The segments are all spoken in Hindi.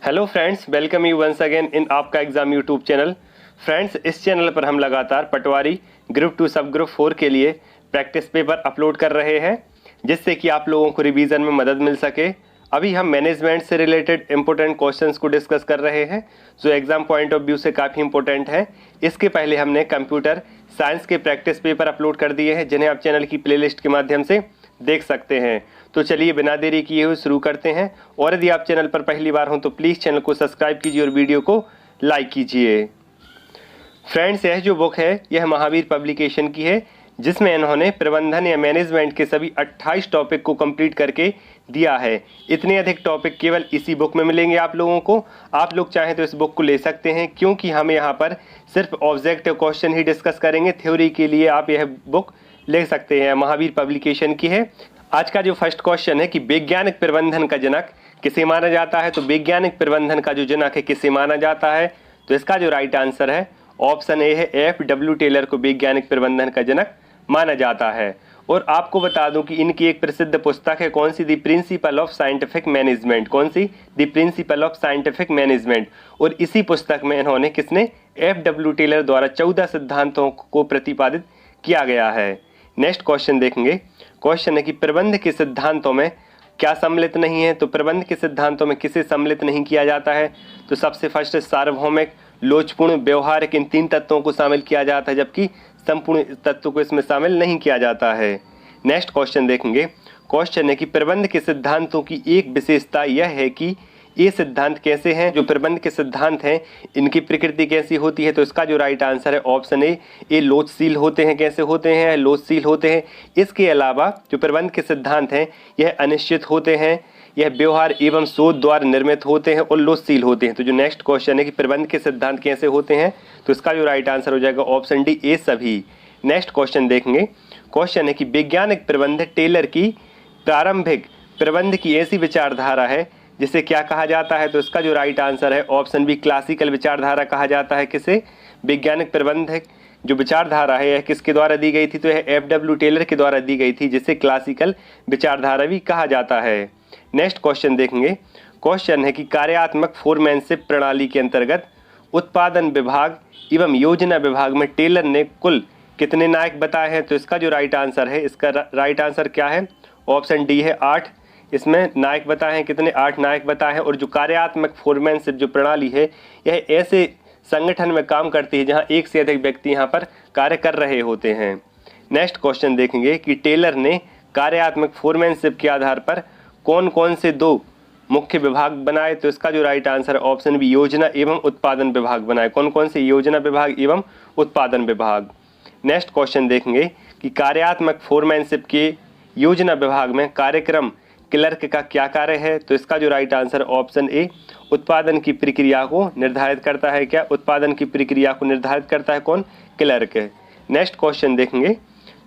Hello friends, welcome you once again in आपका एग्जाम यूट्यूब चैनल। फ्रेंड्स, इस चैनल पर हम लगातार पटवारी ग्रुप 2 सब ग्रुप 4 के लिए प्रैक्टिस पेपर अपलोड कर रहे हैं, जिससे कि आप लोगों को रिवीजन में मदद मिल सके। अभी हम मैनेजमेंट से रिलेटेड इंपॉर्टेंट क्वेश्चंस को डिस्कस कर रहे हैं, जो एग्जाम पॉइंट ऑफ व्यू से काफ़ी इंपॉर्टेंट है। इसके पहले हमने कंप्यूटर साइंस के प्रैक्टिस पेपर अपलोड कर दिए हैं, जिन्हें आप चैनल की प्लेलिस्ट के माध्यम से देख सकते हैं। तो चलिए बिना देरी किए हुए शुरू करते हैं। और यदि आप चैनल पर पहली बार हो तो प्लीज़ चैनल को सब्सक्राइब कीजिए और वीडियो को लाइक कीजिए। फ्रेंड्स, यह जो बुक है यह महावीर पब्लिकेशन की है, जिसमें इन्होंने प्रबंधन या मैनेजमेंट के सभी 28 टॉपिक को कंप्लीट करके दिया है। इतने अधिक टॉपिक केवल इसी बुक में मिलेंगे आप लोगों को। आप लोग चाहें तो इस बुक को ले सकते हैं, क्योंकि हम यहाँ पर सिर्फ ऑब्जेक्टिव क्वेश्चन ही डिस्कस करेंगे। थ्योरी के लिए आप यह बुक ले सकते हैं, महावीर पब्लिकेशन की है। आज का जो फर्स्ट क्वेश्चन है कि वैज्ञानिक प्रबंधन का जनक किसे माना जाता है। तो वैज्ञानिक प्रबंधन का जो जनक है किसे माना जाता है, तो इसका जो राइट आंसर है ऑप्शन ए है, F.W. टेलर को वैज्ञानिक प्रबंधन का जनक माना जाता है। और आपको बता दूं कि इनकी एक प्रसिद्ध पुस्तक है, कौन सी, the principle of scientific management. कौन सी? The principle of scientific management. और इसी पुस्तक में इन्होंने किसने, F.W. टेलर द्वारा 14 सिद्धांतों को प्रतिपादित किया गया है। नेक्स्ट क्वेश्चन देखेंगे। क्वेश्चन है कि प्रबंध के सिद्धांतों में क्या सम्मिलित नहीं है। तो प्रबंध के सिद्धांतों में किसे सम्मिलित नहीं किया जाता है। तो सबसे फर्स्ट सार्वभौमिक, लोचपूर्ण, व्यवहारिक, इन 3 तत्वों को शामिल किया जाता है, जबकि संपूर्ण तत्व को इसमें शामिल नहीं किया जाता है। नेक्स्ट क्वेश्चन देखेंगे। क्वेश्चन है कि प्रबंध के सिद्धांतों की एक विशेषता यह है कि ये सिद्धांत कैसे हैं। जो प्रबंध के सिद्धांत हैं इनकी प्रकृति कैसी होती है। तो इसका जो राइट आंसर है ऑप्शन ए, ये लोचशील होते हैं। कैसे होते हैं? लोचशील होते हैं। इसके अलावा जो प्रबंध के सिद्धांत हैं यह अनिश्चित होते हैं, यह व्यवहार एवं शोध द्वारा निर्मित होते हैं और लोचशील होते हैं। तो जो नेक्स्ट क्वेश्चन है कि प्रबंध के सिद्धांत कैसे होते हैं, तो इसका जो राइट आंसर हो जाएगा ऑप्शन डी, ए सभी। नेक्स्ट क्वेश्चन देखेंगे। क्वेश्चन है कि वैज्ञानिक प्रबंध टेलर की प्रारंभिक प्रबंध की ऐसी विचारधारा है जिसे क्या कहा जाता है। तो इसका जो राइट आंसर है ऑप्शन बी, क्लासिकल विचारधारा कहा जाता है। किसे? वैज्ञानिक प्रबंध जो विचारधारा है यह किसके द्वारा दी गई थी। तो यह F.W. टेलर के द्वारा दी गई थी, जिसे क्लासिकल विचारधारा भी कहा जाता है। नेक्स्ट क्वेश्चन देखेंगे। क्वेश्चन है कि कार्यात्मक फोरमैनशिप प्रणाली के अंतर्गत उत्पादन विभाग एवं योजना विभाग में टेलर ने कुल कितने नायक बताए हैं। तो इसका जो राइट आंसर है, इसका राइट आंसर क्या है, ऑप्शन डी है, 8। इसमें नायक बताए हैं कितने, 8 नायक बताए हैं। और जो कार्यात्मक फोरमैनशिप जो प्रणाली है यह ऐसे संगठन में काम करती है जहां एक से अधिक व्यक्ति यहां पर कार्य कर रहे होते हैं। नेक्स्ट क्वेश्चन देखेंगे कि टेलर ने कार्यात्मक फोरमैनशिप के आधार पर कौन कौन से 2 मुख्य विभाग बनाए। तो इसका जो राइट आंसर है ऑप्शन बी, योजना एवं उत्पादन विभाग बनाए। कौन कौन से? योजना विभाग एवं उत्पादन विभाग। नेक्स्ट क्वेश्चन देखेंगे कि कार्यात्मक फोरमैनशिप के योजना विभाग में कार्यक्रम क्लर्क का क्या कार्य है। तो इसका जो राइट आंसर ऑप्शन ए, उत्पादन की प्रक्रिया को निर्धारित करता है। क्या? उत्पादन की प्रक्रिया को निर्धारित करता है कौन? क्लर्क। नेक्स्ट क्वेश्चन देखेंगे।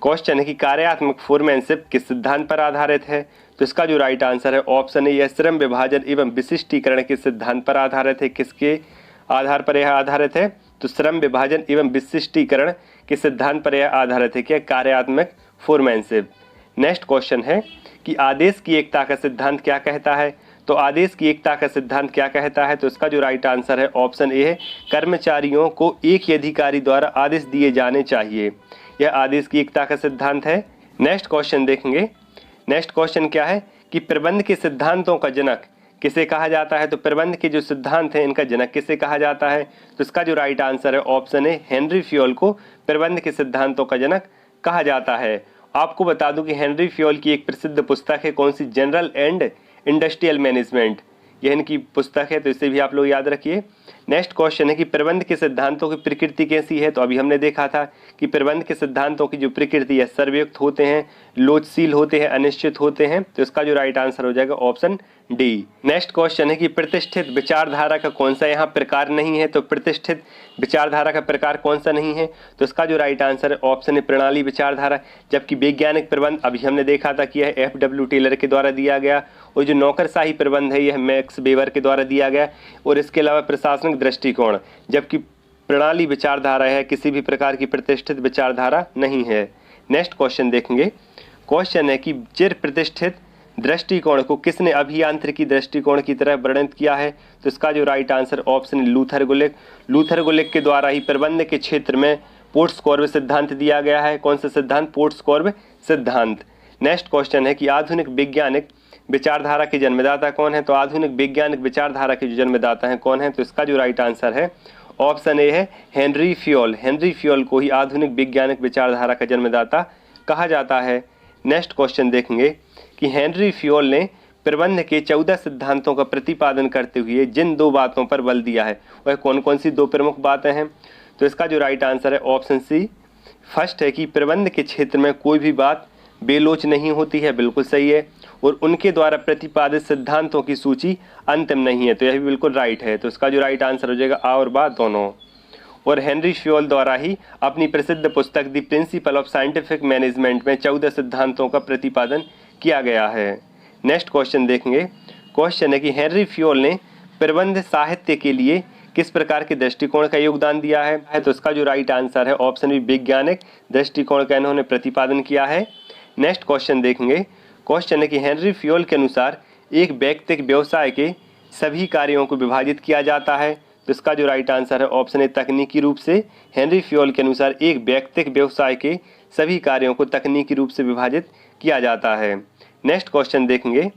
क्वेश्चन है कि कार्यात्मक फोरमैनशिप किस सिद्धांत पर आधारित है। तो इसका जो राइट आंसर है ऑप्शन ए, यह श्रम विभाजन एवं विशिष्टीकरण के सिद्धांत पर आधारित है। किसके आधार पर यह आधारित है? तो श्रम विभाजन एवं विशिष्टीकरण के सिद्धांत पर यह आधारित है। क्या? कार्यात्मक फोरमैनशिप। नेक्स्ट क्वेश्चन है कि आदेश की एकता का सिद्धांत क्या कहता है। तो आदेश की एकता का सिद्धांत क्या कहता है। तो इसका जो राइट आंसर है ऑप्शन ए है, कर्मचारियों को एक ही अधिकारी द्वारा आदेश दिए जाने चाहिए। यह आदेश की एकता का सिद्धांत है। नेक्स्ट क्वेश्चन देखेंगे। नेक्स्ट क्वेश्चन क्या है कि प्रबंध के सिद्धांतों का जनक किसे कहा जाता है। तो प्रबंध के जो सिद्धांत हैं इनका जनक किसे कहा जाता है। तो इसका जो राइट आंसर है ऑप्शन ए, हेनरी फ्योल को प्रबंध के सिद्धांतों का जनक कहा जाता है। आपको बता दूं कि हेनरी फ्योल की एक प्रसिद्ध पुस्तक है, कौन सी, जनरल एंड इंडस्ट्रियल मैनेजमेंट। यह इनकी पुस्तक है, तो इसे भी आप लोग याद रखिए। नेक्स्ट क्वेश्चन है कि प्रबंध के सिद्धांतों की प्रकृति कैसी है। तो अभी हमने देखा था कि प्रबंध के सिद्धांतों की जो प्रकृति है, सर्वयुक्त होते हैं, लोचशील होते हैं, अनिश्चित होते हैं। तो इसका जो राइट आंसर हो जाएगा ऑप्शन डी। नेक्स्ट क्वेश्चन है कि प्रतिष्ठित विचारधारा का कौन सा यहाँ प्रकार नहीं है। तो प्रतिष्ठित विचारधारा का प्रकार कौन सा नहीं है। तो इसका जो राइट आंसर है ऑप्शन है, प्रणाली विचारधारा। जबकि वैज्ञानिक प्रबंध अभी हमने देखा था कि यह F.W. टेलर के द्वारा दिया गया। और जो नौकरशाही प्रबंध है यह मैक्स वेबर के द्वारा दिया गया। और इसके अलावा प्रशासनिक दृष्टिकोण। जबकि प्रणाली विचारधारा है, किसी भी प्रकार की प्रतिष्ठित विचारधारा नहीं है। नेक्स्ट क्वेश्चन देखेंगे। क्वेश्चन है कि चिर प्रतिष्ठित दृष्टिकोण को किसने अभियांत्रिकी दृष्टिकोण की तरह वर्णित किया है? तो इसका जो राइट आंसर ऑप्शन लूथर गुलिक। लूथर गुलिक के द्वारा ही प्रबंध के क्षेत्र में पोर्ट्स-कोर्बे सिद्धांत दिया गया है। कौन सा सिद्धांत? पोर्ट्स-कोर्बे सिद्धांत। नेक्स्ट क्वेश्चन है कि आधुनिक वैज्ञानिक विचारधारा के जन्मदाता कौन है? तो आधुनिक वैज्ञानिक विचारधारा के जो जन्मदाता हैं कौन है? तो इसका जो राइट आंसर है ऑप्शन ए है हेनरी फ्योल। हेनरी फ्योल को ही आधुनिक वैज्ञानिक विचारधारा का जन्मदाता कहा जाता है। नेक्स्ट क्वेश्चन देखेंगे कि हेनरी फ्योल ने प्रबंध के 14 सिद्धांतों का प्रतिपादन करते हुए जिन 2 बातों पर बल दिया है वह कौन कौन सी 2 प्रमुख बातें हैं? तो इसका जो राइट आंसर है ऑप्शन सी। फर्स्ट है कि प्रबंध के क्षेत्र में कोई भी बात बेलोच नहीं होती है, बिल्कुल सही है। और उनके द्वारा प्रतिपादित सिद्धांतों की सूची अंतिम नहीं है, तो यह भी बिल्कुल राइट है। तो इसका जो राइट आंसर हो जाएगा आ और बा दोनों। और हेनरी फ्योल द्वारा ही अपनी प्रसिद्ध पुस्तक the principle of scientific management में 14 सिद्धांतों का प्रतिपादन किया गया है। नेक्स्ट क्वेश्चन देखेंगे। क्वेश्चन है कि हेनरी फ्योल ने प्रबंध साहित्य के लिए किस प्रकार के दृष्टिकोण का योगदान दिया है? तो इसका जो राइट आंसर है ऑप्शन बी वैज्ञानिक दृष्टिकोण का इन्होंने प्रतिपादन किया है। नेक्स्ट क्वेश्चन देखेंगे। क्वेश्चन है कि हेनरी फ्योल के अनुसार एक व्यक्तिगत व्यवसाय के सभी कार्यों को विभाजित किया जाता है। तो इसका जो राइट आंसर है ऑप्शन ए तकनीकी रूप से। हेनरी फ्योल के अनुसार एक व्यक्तिगत व्यवसाय के सभी कार्यों को तकनीकी रूप से विभाजित किया जाता है। नेक्स्ट क्वेश्चन देखेंगे।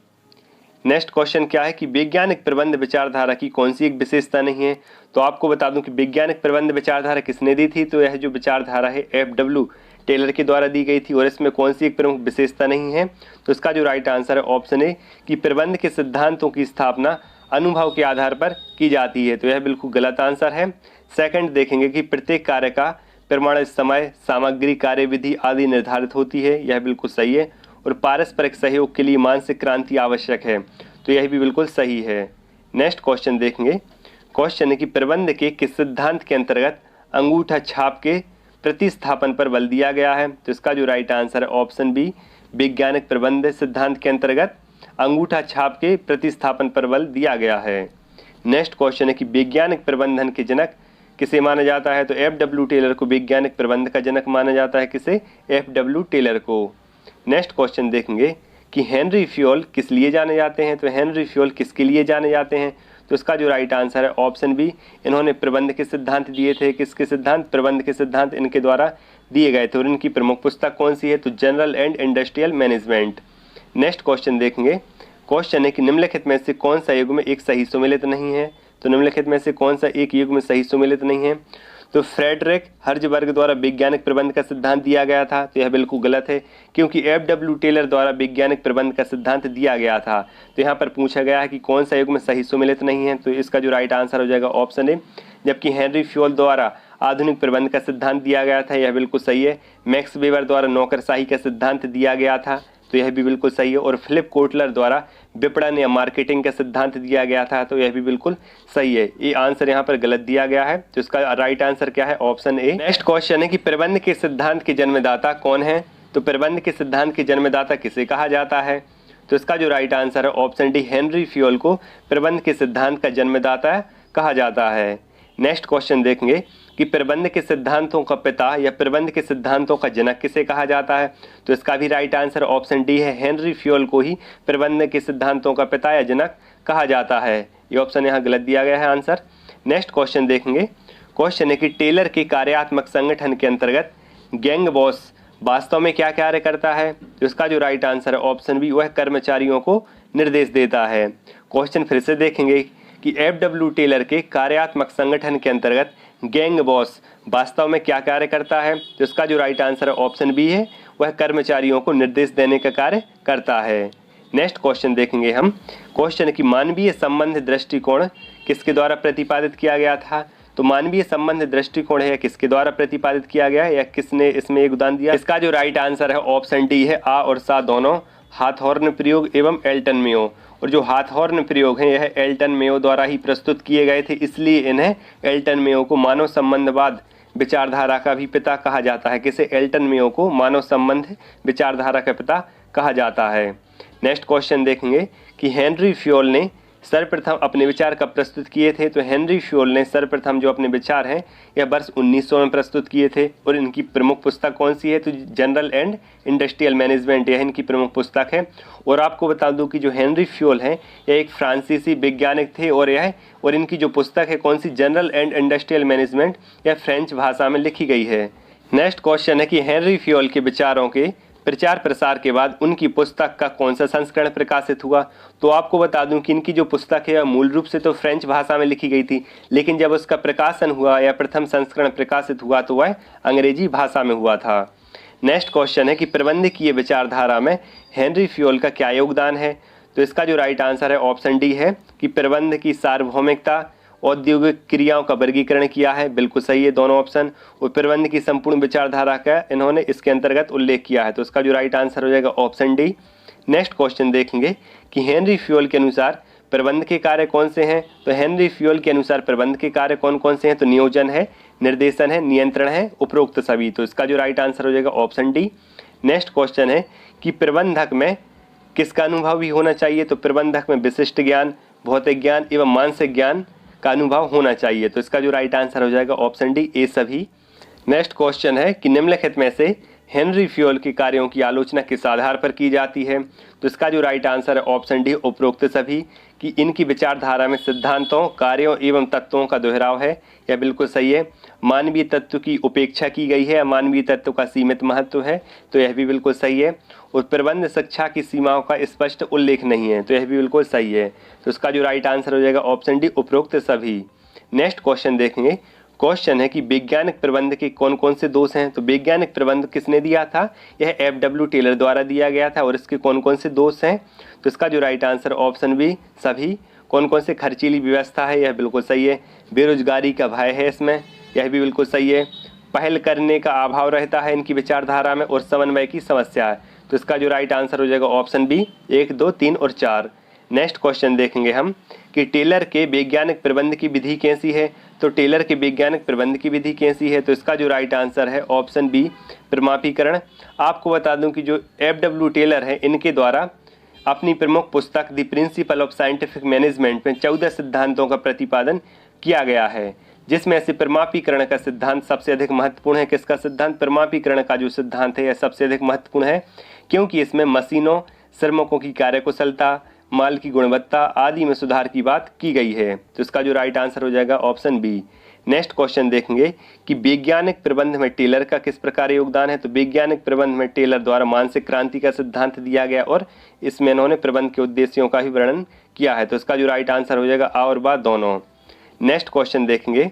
नेक्स्ट क्वेश्चन क्या है कि वैज्ञानिक प्रबंध विचारधारा की कौन सी एक विशेषता नहीं है? तो आपको बता दूं कि वैज्ञानिक प्रबंध विचारधारा किसने दी थी? तो यह जो विचारधारा है FW टेलर के द्वारा दी गई थी। और इसमें कौन सी एक प्रमुख विशेषता नहीं है? तो इसका जो राइट आंसर है ऑप्शन ए कि प्रबंध के सिद्धांतों की स्थापना अनुभव के आधार पर की जाती है। तो यह बिल्कुल गलत आंसर है। सेकंड देखेंगे कि प्रत्येक कार्य का प्रमाणित समय, सामग्री, कार्यविधि आदि निर्धारित होती है। यह बिल्कुल सही है। और पारस्परिक सहयोग के लिए मानसिक क्रांति आवश्यक है। तो यह भी बिल्कुल सही है। नेक्स्ट क्वेश्चन देखेंगे। क्वेश्चन है कि प्रबंध के किस सिद्धांत के अंतर्गत अंगूठा छाप के प्रतिस्थापन पर बल दिया गया है? तो इसका जो राइट आंसर है ऑप्शन बी वैज्ञानिक प्रबंध सिद्धांत के अंतर्गत अंगूठा छाप के प्रतिस्थापन पर बल दिया गया है। नेक्स्ट क्वेश्चन है कि वैज्ञानिक प्रबंधन के जनक किसे माना जाता है? तो FW टेलर को वैज्ञानिक प्रबंध का जनक माना जाता है। किसे? FW टेलर को। नेक्स्ट क्वेश्चन देखेंगे कि हेनरी फ्योल किस लिए जाने जाते हैं? तो हेनरी फ्योल किसके लिए जाने जाते हैं? तो इसका जो राइट आंसर है ऑप्शन बी इन्होंने प्रबंध के सिद्धांत दिए थे। किसके सिद्धांत? प्रबंध के सिद्धांत इनके द्वारा दिए गए थे। और इनकी प्रमुख पुस्तक कौन सी है? तो general and industrial management. Next question देखेंगे। क्वेश्चन है कि निम्नलिखित में से कौन सा युग्म एक सही सुमेलित नहीं है? तो निम्नलिखित में से कौन सा एक युग्म सही सुमेलित नहीं है? तो फ्रेडरिक हर्जबर्ग द्वारा वैज्ञानिक प्रबंध का सिद्धांत दिया गया था। तो यह बिल्कुल गलत है, क्योंकि FW टेलर द्वारा वैज्ञानिक प्रबंध का सिद्धांत दिया गया था। तो यहाँ पर पूछा गया है कि कौन सा युग्म सही सुमेलित नहीं है। तो इसका जो राइट आंसर हो जाएगा ऑप्शन ए। जबकि हेनरी फ्योल द्वारा आधुनिक प्रबंध का सिद्धांत दिया गया था, यह बिल्कुल सही है। मैक्स वेबर द्वारा नौकरशाही का सिद्धांत दिया गया था, तो यह भी बिल्कुल सही है। और फिलिप कोटलर द्वारा विपणन या मार्केटिंग का सिद्धांत दिया गया था, तो यह भी बिल्कुल सही है। ये आंसर यहाँ पर गलत दिया गया है। तो इसका राइट आंसर क्या है? Option A. नेक्स्ट क्वेश्चन है कि प्रबंध के सिद्धांत के जन्मदाता कौन है? तो प्रबंध के सिद्धांत के जन्मदाता किसे कहा जाता है? तो इसका जो राइट आंसर है ऑप्शन डी हेनरी फ्योल को प्रबंध के सिद्धांत का जन्मदाता कहा जाता है। नेक्स्ट क्वेश्चन देखेंगे कि प्रबंध के सिद्धांतों का पिता या प्रबंध के सिद्धांतों का जनक किसे कहा जाता है? तो इसका भी राइट आंसर ऑप्शन डी है। हेनरी फ्योल को ही प्रबंध के सिद्धांतों का पिता या जनक कहा जाता है। ये ऑप्शन यहाँ गलत दिया गया है आंसर। नेक्स्ट क्वेश्चन देखेंगे। क्वेश्चन है कि टेलर के कार्यात्मक संगठन के अंतर्गत गैंग बॉस वास्तव में क्या कार्य करता है? तो इसका जो राइट आंसर है ऑप्शन बी, वह कर्मचारियों को निर्देश देता है। क्वेश्चन फिर से देखेंगे कि FW टेलर के कार्यात्मक संगठन के अंतर्गत गैंग बॉस वास्तव में क्या कार्य करता है? तो इसका जो राइट आंसर है ऑप्शन बी है, वह कर्मचारियों को निर्देश देने का कार्य करता है। नेक्स्ट क्वेश्चन देखेंगे हम। क्वेश्चन कि मानवीय संबंध दृष्टिकोण किसके द्वारा प्रतिपादित किया गया था? तो मानवीय संबंध दृष्टिकोण है किसके द्वारा प्रतिपादित किया गया है या किसने इसमें योगदान दिया? इसका जो राइट आंसर है ऑप्शन डी है, आ और सा दोनों, हाथॉर्न प्रयोग एवं एल्टन मेयो। और जो हाथॉर्न प्रयोग हैं यह एल्टन मेयो द्वारा ही प्रस्तुत किए गए थे, इसलिए इन्हें एल्टन मेयो को मानव संबंधवाद विचारधारा का भी पिता कहा जाता है। किसे? एल्टन मेयो को मानव संबंध विचारधारा का पिता कहा जाता है। नेक्स्ट क्वेश्चन देखेंगे कि हेनरी फ्योल ने सर्वप्रथम अपने विचार कब प्रस्तुत किए थे? तो हेनरी फ्योल ने सर्वप्रथम जो अपने विचार हैं यह वर्ष 1900 में प्रस्तुत किए थे। और इनकी प्रमुख पुस्तक कौन सी है? तो जनरल एंड इंडस्ट्रियल मैनेजमेंट, यह इनकी प्रमुख पुस्तक है। और आपको बता दूं कि जो हेनरी फ्योल हैं यह एक फ्रांसीसी वैज्ञानिक थे और इनकी जो पुस्तक है कौन सी? जनरल एंड इंडस्ट्रियल मैनेजमेंट, यह फ्रेंच भाषा में लिखी गई है। नेक्स्ट क्वेश्चन है कि हेनरी फ्योल के विचारों के प्रचार प्रसार के बाद उनकी पुस्तक का कौन सा संस्करण प्रकाशित हुआ? तो आपको बता दूं कि इनकी जो पुस्तक है मूल रूप से तो फ्रेंच भाषा में लिखी गई थी, लेकिन जब उसका प्रकाशन हुआ या प्रथम संस्करण प्रकाशित हुआ तो वह अंग्रेजी भाषा में हुआ था। नेक्स्ट क्वेश्चन है कि प्रबंधकीय विचारधारा में हेनरी फ्योल का क्या योगदान है? तो इसका जो राइट आंसर है ऑप्शन डी है कि प्रबंध की सार्वभौमिकता, औद्योगिक क्रियाओं का वर्गीकरण किया है, बिल्कुल सही है दोनों ऑप्शन। और प्रबंध की संपूर्ण विचारधारा का इन्होंने इसके अंतर्गत उल्लेख किया है, तो इसका जो राइट आंसर हो जाएगा ऑप्शन डी। नेक्स्ट क्वेश्चन देखेंगे कि हेनरी फ्योल के अनुसार प्रबंध के कार्य कौन से हैं? तो हेनरी फ्योल के अनुसार प्रबंध के कार्य कौन कौन से हैं? तो नियोजन है, निर्देशन है, नियंत्रण है, उपरोक्त सभी, तो इसका जो राइट आंसर हो जाएगा ऑप्शन डी। नेक्स्ट क्वेश्चन है कि प्रबंधक में किसका अनुभव भी होना चाहिए? तो प्रबंधक में विशिष्ट ज्ञान, भौतिक ज्ञान एवं मानसिक ज्ञान का अनुभव होना चाहिए, तो इसका जो राइट आंसर हो जाएगा ऑप्शन डी, ए सभी। नेक्स्ट क्वेश्चन है कि निम्नलिखित में से हेनरी फ्योल के कार्यों की आलोचना किस आधार पर की जाती है? तो इसका जो राइट आंसर है ऑप्शन डी, उपरोक्त सभी, कि इनकी विचारधारा में सिद्धांतों, कार्यों एवं तत्वों का दोहराव है, यह बिल्कुल सही है। मानवीय तत्व की उपेक्षा की गई है, मानवीय तत्व का सीमित महत्व है, तो यह भी बिल्कुल सही है। और प्रबंध शिक्षा की सीमाओं का स्पष्ट उल्लेख नहीं है, तो यह भी बिल्कुल सही है, तो इसका जो राइट आंसर हो जाएगा ऑप्शन डी, उपरोक्त सभी। नेक्स्ट क्वेश्चन देखेंगे। क्वेश्चन है कि वैज्ञानिक प्रबंध के कौन कौन से दोष हैं? तो वैज्ञानिक प्रबंध किसने दिया था? यह एफ.डब्ल्यू. टेलर द्वारा दिया गया था। और इसके कौन कौन से दोष हैं? तो इसका जो राइट आंसर ऑप्शन बी, सभी। कौन कौन से? खर्चीली व्यवस्था है, यह बिल्कुल सही है। बेरोजगारी का भय है इसमें, यह भी बिल्कुल सही है। पहल करने का अभाव रहता है इनकी विचारधारा में, और समन्वय की समस्या है, तो इसका जो राइट आंसर हो जाएगा ऑप्शन बी, 1, 2, 3 और 4। नेक्स्ट क्वेश्चन देखेंगे हम कि टेलर के वैज्ञानिक प्रबंध की विधि कैसी है? तो टेलर के वैज्ञानिक प्रबंध की विधि कैसी है? तो इसका जो राइट आंसर है ऑप्शन बी, प्रमापीकरण। आपको बता दूं कि जो एफ.डब्ल्यू. टेलर है इनके द्वारा अपनी प्रमुख पुस्तक the principle of scientific management में 14 सिद्धांतों का प्रतिपादन किया गया है, जिसमें से प्रमापीकरण का सिद्धांत सबसे अधिक महत्वपूर्ण है। किसका सिद्धांत? प्रमापीकरण का जो सिद्धांत है यह सबसे अधिक महत्वपूर्ण है, क्योंकि इसमें मशीनों, श्रमिकों की कार्यकुशलता, माल की गुणवत्ता आदि में सुधार की बात की गई है, तो इसका जो राइट आंसर हो जाएगा ऑप्शन बी। नेक्स्ट क्वेश्चन देखेंगे कि वैज्ञानिक प्रबंध में टेलर का किस प्रकार योगदान है? तो वैज्ञानिक प्रबंध में टेलर द्वारा मानसिक क्रांति का सिद्धांत दिया गया और इसमें इन्होंने प्रबंध के उद्देश्यों का भी वर्णन किया है, तो इसका जो राइट आंसर हो जाएगा आ और बा दोनों। नेक्स्ट क्वेश्चन देखेंगे,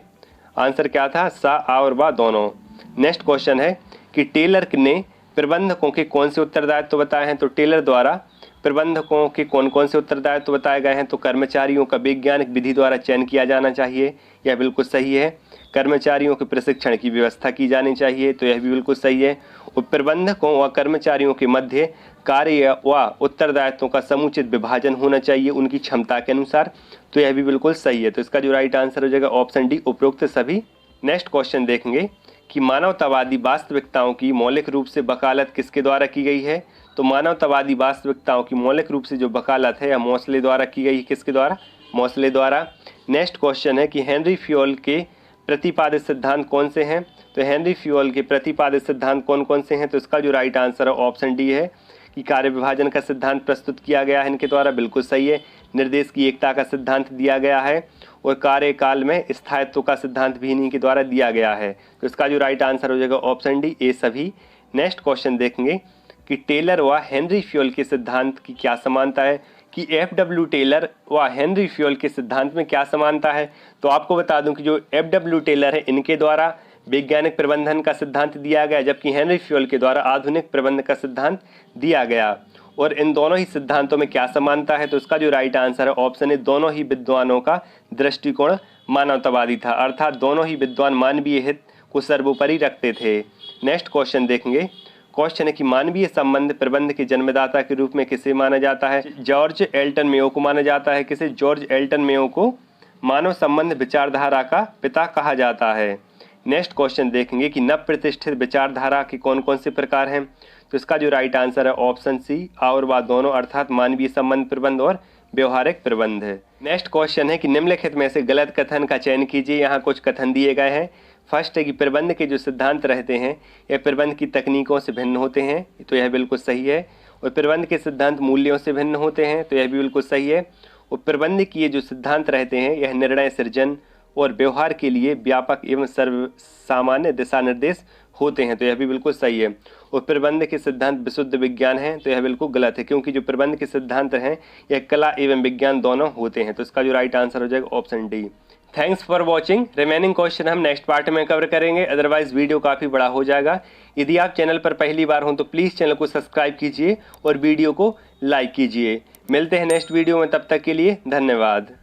आंसर क्या था? सा, आ और बा दोनों। नेक्स्ट क्वेश्चन है कि टेलर ने प्रबंधकों के कौन से उत्तरदायित्व बताए हैं? तो टेलर द्वारा प्रबंधकों के कौन कौन से उत्तरदायित्व बताए गए हैं? तो कर्मचारियों का वैज्ञानिक विधि द्वारा चयन किया जाना चाहिए, यह बिल्कुल सही है। कर्मचारियों के प्रशिक्षण की व्यवस्था की जानी चाहिए, तो यह भी बिल्कुल सही है। और प्रबंधकों व कर्मचारियों के मध्य कार्य व उत्तरदायित्वों का समुचित विभाजन होना चाहिए उनकी क्षमता के अनुसार, तो यह भी बिल्कुल सही है, तो इसका जो राइट आंसर हो जाएगा ऑप्शन डी, उपरोक्त सभी। नेक्स्ट क्वेश्चन देखेंगे कि मानवतावादी वास्तविकताओं की मौलिक रूप से वकालत किसके द्वारा की गई है? तो मानवतावादी वास्तविकताओं की मौलिक रूप से जो वकालत है यह मोसले द्वारा की गई है। किसके द्वारा? मोसले द्वारा। नेक्स्ट क्वेश्चन है कि हेनरी फ्योल के प्रतिपादित सिद्धांत कौन से हैं? तो हेनरी फ्योल के प्रतिपादित सिद्धांत कौन कौन से हैं? तो इसका जो राइट आंसर है ऑप्शन डी है कि कार्य विभाजन का सिद्धांत प्रस्तुत किया गया है इनके द्वारा, बिल्कुल सही है। निर्देश की एकता का सिद्धांत दिया गया है और कार्यकाल में स्थायित्व का सिद्धांत भी इन्हीं के द्वारा दिया गया है, तो इसका जो राइट आंसर हो जाएगा ऑप्शन डी, ए सभी। नेक्स्ट क्वेश्चन देखेंगे कि टेलर व हेनरी फ्योल के सिद्धांत की क्या समानता है? कि एफ.डब्ल्यू. टेलर व हेनरी फ्योल के सिद्धांत में क्या समानता है? तो आपको बता दूं कि जो एफ.डब्ल्यू. टेलर है इनके द्वारा वैज्ञानिक प्रबंधन का सिद्धांत दिया गया, जबकि हेनरी फ्योल के द्वारा आधुनिक प्रबंध का सिद्धांत दिया गया। और इन दोनों ही सिद्धांतों में क्या समानता है? तो इसका जो राइट आंसर है ऑप्शन ए, दोनों ही विद्वानों का दृष्टिकोण मानवतावादी था, अर्थात दोनों ही विद्वान मानवीय हित को सर्वोपरि रखते थे। नेक्स्ट क्वेश्चन देखेंगे। क्वेश्चन है कि मानवीय संबंध प्रबंध के जन्मदाता के रूप में किसे माना जाता है? जॉर्ज एल्टन मेयो को माना जाता है। किसे? जॉर्ज एल्टन मेयो को मानव संबंध विचारधारा का पिता कहा जाता है। नेक्स्ट क्वेश्चन देखेंगे कि नव प्रतिष्ठित विचारधारा के कौन कौन से प्रकार हैं? तो इसका जो राइट आंसर है ऑप्शन सी, आ और बा दोनों, अर्थात मानवीय संबंध प्रबंध और व्यवहारिक प्रबंध है। नेक्स्ट क्वेश्चन है कि निम्नलिखित में से गलत कथन का चयन कीजिए। यहाँ कुछ कथन दिए गए हैं। फर्स्ट है कि प्रबंध के जो सिद्धांत रहते हैं यह प्रबंध की तकनीकों से भिन्न होते हैं, तो यह बिल्कुल सही है। और प्रबंध के सिद्धांत मूल्यों से भिन्न होते हैं, तो यह भी बिल्कुल सही है। और प्रबंध की ये जो सिद्धांत रहते हैं यह निर्णय सृजन और व्यवहार के लिए व्यापक एवं सर्व सामान्य दिशा निर्देश होते हैं, तो यह भी बिल्कुल सही है। और प्रबंध के सिद्धांत विशुद्ध विज्ञान है, तो यह बिल्कुल गलत है, क्योंकि जो प्रबंध के सिद्धांत हैं यह कला एवं विज्ञान दोनों होते हैं। तो इसका जो राइट आंसर हो जाएगा option D. Thanks for watching. Remaining question हम नेक्स्ट पार्ट में कवर करेंगे, अदरवाइज वीडियो काफ़ी बड़ा हो जाएगा। यदि आप चैनल पर पहली बार हों तो प्लीज़ चैनल को सब्सक्राइब कीजिए और वीडियो को लाइक कीजिए। मिलते हैं नेक्स्ट वीडियो में, तब तक के लिए धन्यवाद।